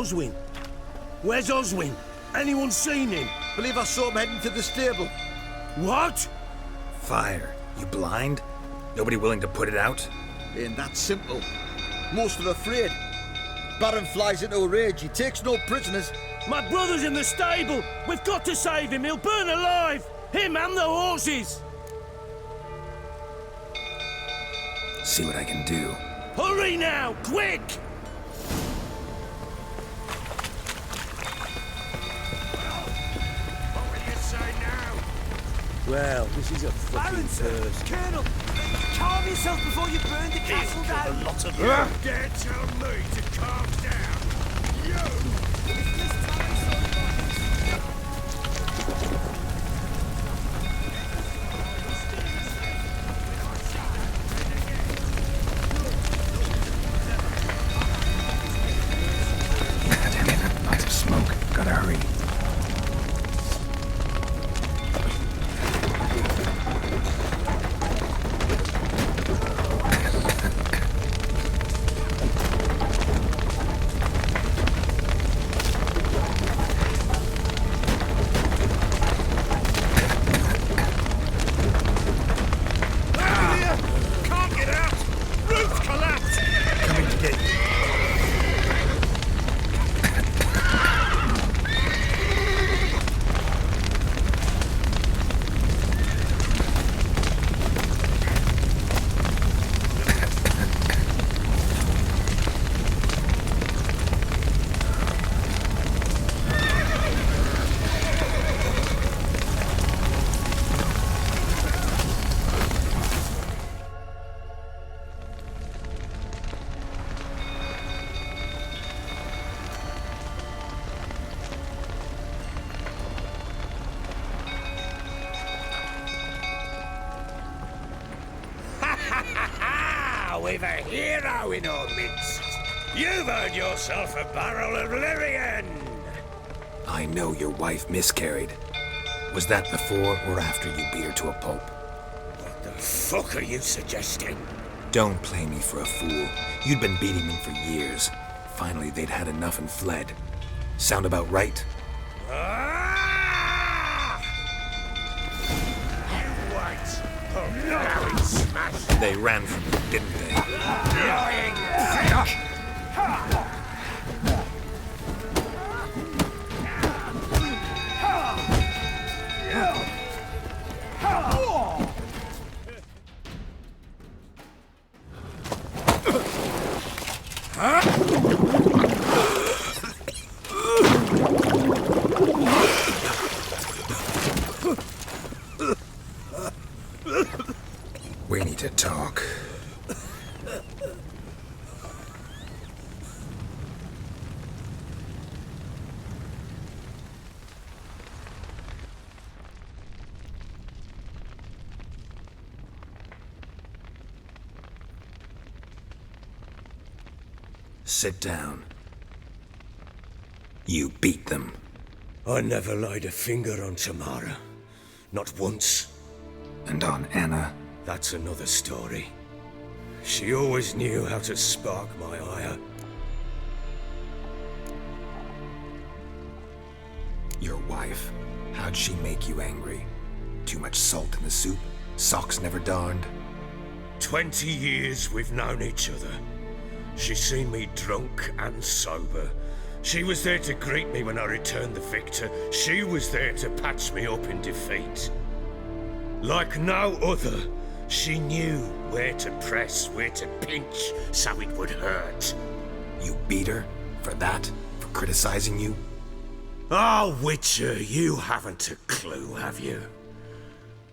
Oswin? Where's Oswin? Anyone seen him? Believe I saw him heading to the stable. What? Fire. You blind? Nobody willing to put it out? Ain't that simple. Most are afraid. Baron flies into a rage. He takes no prisoners. My brother's in the stable. We've got to save him. He'll burn alive. Him and the horses. See what I can do. Hurry now, quick! What will you say now? Well, this is a fucking first. Colonel, calm yourself before you burn the castle down. A lot of You dare tell me to calm down? You! Damn it, lights of smoke. Gotta hurry. Can't get out! Roof collapsed! Coming to get you. We've a hero in our midst. You've earned yourself a barrel of Lyrian. I know your wife miscarried. Was that before or after you beat her to a pulp? What the fuck are you suggesting? Don't play me for a fool. You'd been beating them for years. Finally, they'd had enough and fled. Sound about right? Ah! You wait. Oh, now it's smashed. They ran from you, didn't they? Lying prick! We need to talk. Sit down. You beat them. I never laid a finger on Tamara. Not once. And on Anna. That's another story. She always knew how to spark my ire. Your wife. How'd she make you angry? Too much salt in the soup? Socks never darned? 20 years we've known each other. She's seen me drunk and sober. She was there to greet me when I returned the victor. She was there to patch me up in defeat. Like no other, she knew where to press, where to pinch, so it would hurt. You beat her? For that? For criticizing you? Oh, Witcher, you haven't a clue, have you?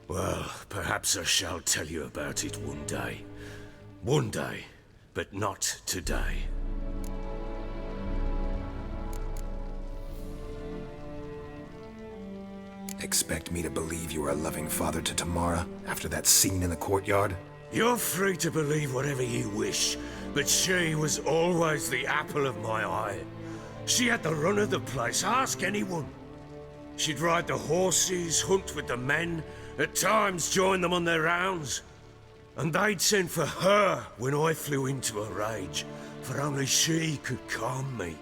Well, perhaps I shall tell you about it one day. One day, but not today. Expect me to believe you were a loving father to Tamara after that scene in the courtyard? You're free to believe whatever you wish, but she was always the apple of my eye. She had the run of the place, ask anyone. She'd ride the horses, hunt with the men, at times join them on their rounds. And they'd send for her when I flew into a rage, for only she could calm me.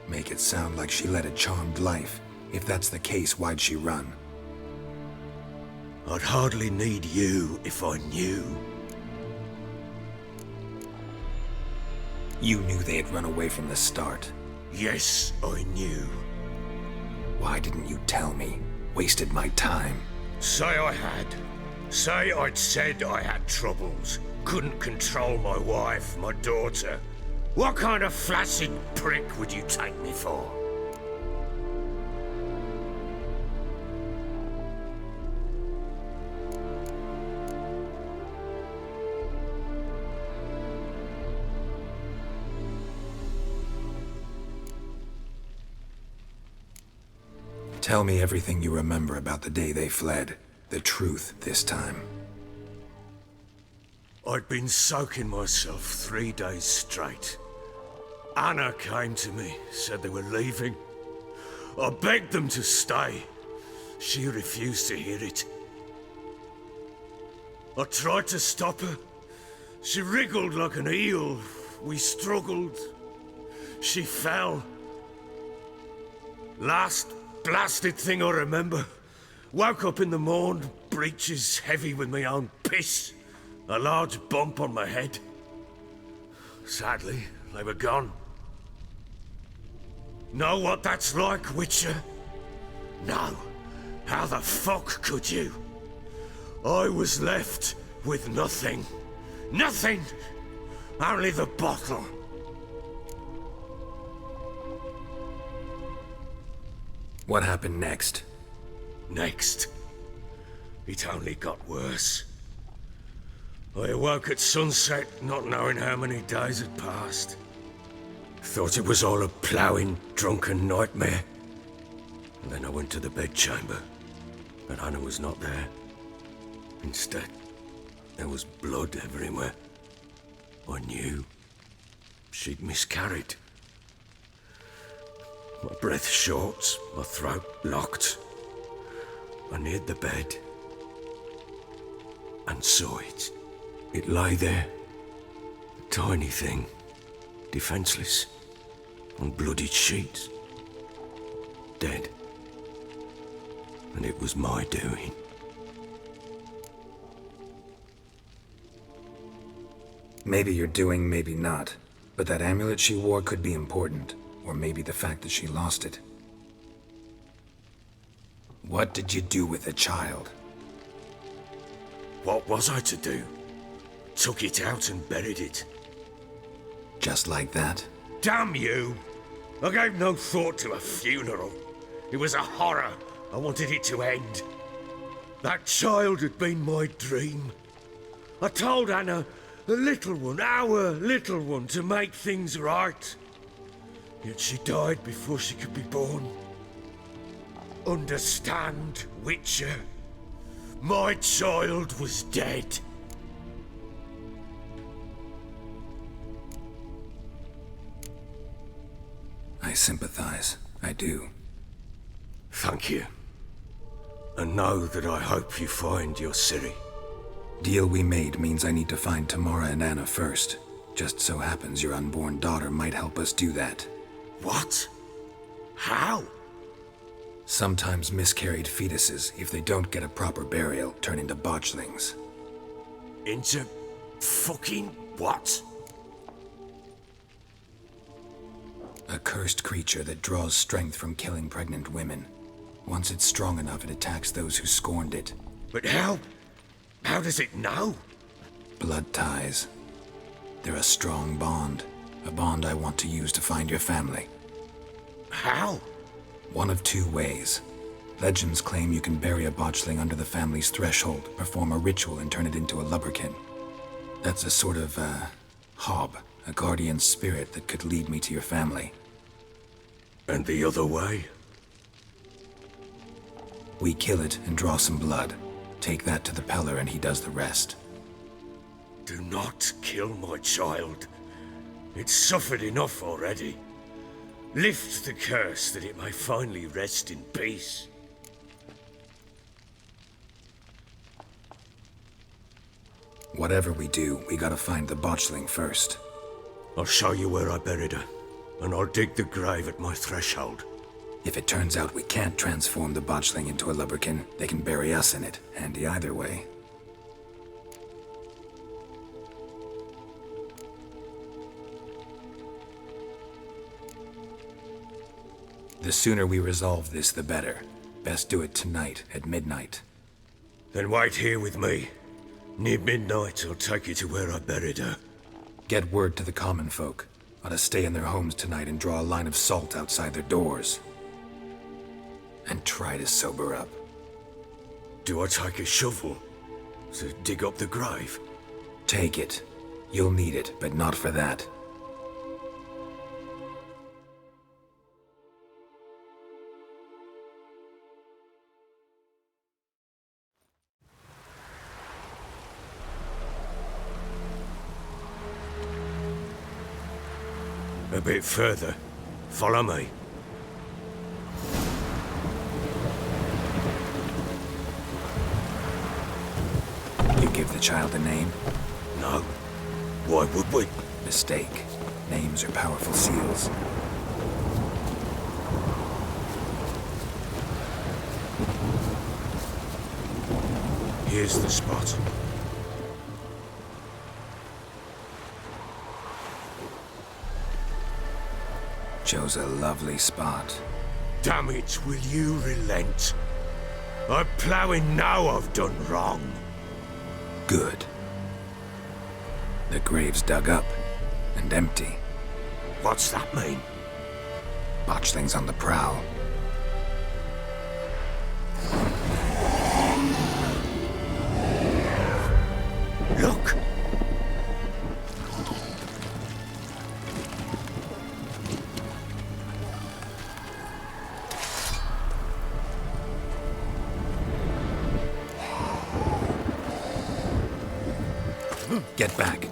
Make it sound like she led a charmed life. If that's the case, why'd she run? I'd hardly need you if I knew. You knew they had run away from the start. Yes, I knew. Why didn't you tell me? Wasted my time. Say I had. Say I'd said I had troubles. Couldn't control my wife, my daughter. What kind of flaccid prick would you take me for? Tell me everything you remember about the day they fled. The truth this time. I'd been soaking myself 3 days straight. Anna came to me, said they were leaving. I begged them to stay. She refused to hear it. I tried to stop her. She wriggled like an eel. We struggled. She fell. Last blasted thing I remember. Woke up in the morn, breeches heavy with my own piss. A large bump on my head. Sadly, they were gone. Know what that's like, Witcher? No. How the fuck could you? I was left with nothing. Nothing! Only the bottle. What happened next? Next, it only got worse. I awoke at sunset, not knowing how many days had passed. Thought it was all a ploughing, drunken nightmare. And then I went to the bedchamber, but Anna was not there. Instead, there was blood everywhere. I knew she'd miscarried. My breath short, my throat locked. I neared the bed and saw it. It lay there, a tiny thing, defenseless, on bloodied sheets, dead. And it was my doing. Maybe you're doing, maybe not. But that amulet she wore could be important. Or maybe the fact that she lost it. What did you do with the child? What was I to do? Took it out and buried it. Just like that? Damn you! I gave no thought to a funeral. It was a horror. I wanted it to end. That child had been my dream. I told Anna, the little one, our little one, to make things right. Yet she died before she could be born. Understand, Witcher? My child was dead. I sympathize. I do. Thank you. And know that I hope you find your Ciri. Deal we made means I need to find Tamara and Anna first. Just so happens your unborn daughter might help us do that. What? How? Sometimes miscarried fetuses, if they don't get a proper burial, turn into botchlings. Into fucking what? A cursed creature that draws strength from killing pregnant women. Once it's strong enough, it attacks those who scorned it. But how? How does it know? Blood ties. They're a strong bond. A bond I want to use to find your family. How? One of two ways. Legends claim you can bury a botchling under the family's threshold, perform a ritual, and turn it into a lubberkin. That's a sort of, hob, a guardian spirit that could lead me to your family. And the other way? We kill it and draw some blood. Take that to the Peller and he does the rest. Do not kill my child. It's suffered enough already. Lift the curse that it may finally rest in peace. Whatever we do, we gotta find the botchling first. I'll show you where I buried her. and I'll dig the grave at my threshold. If it turns out we can't transform the botchling into a lubberkin, they can bury us in it. Handy either way. The sooner we resolve this, the better. Best do it tonight, at midnight. Then wait here with me. Near midnight, I'll take you to where I buried her. Get word to the common folk. Ought to stay in their homes tonight and draw a line of salt outside their doors. And try to sober up. Do I take a shovel to dig up the grave? Take it. You'll need it, but not for that. A bit further. Follow me. You give the child a name? No. Why would we? Mistake. Names are powerful seals. Here's the spot. Chose a lovely spot. Damn it, will you relent? I'm ploughing now I've done wrong. Good. The grave's dug up and empty. What's that mean? Botchling's on the prowl. Look! Get back.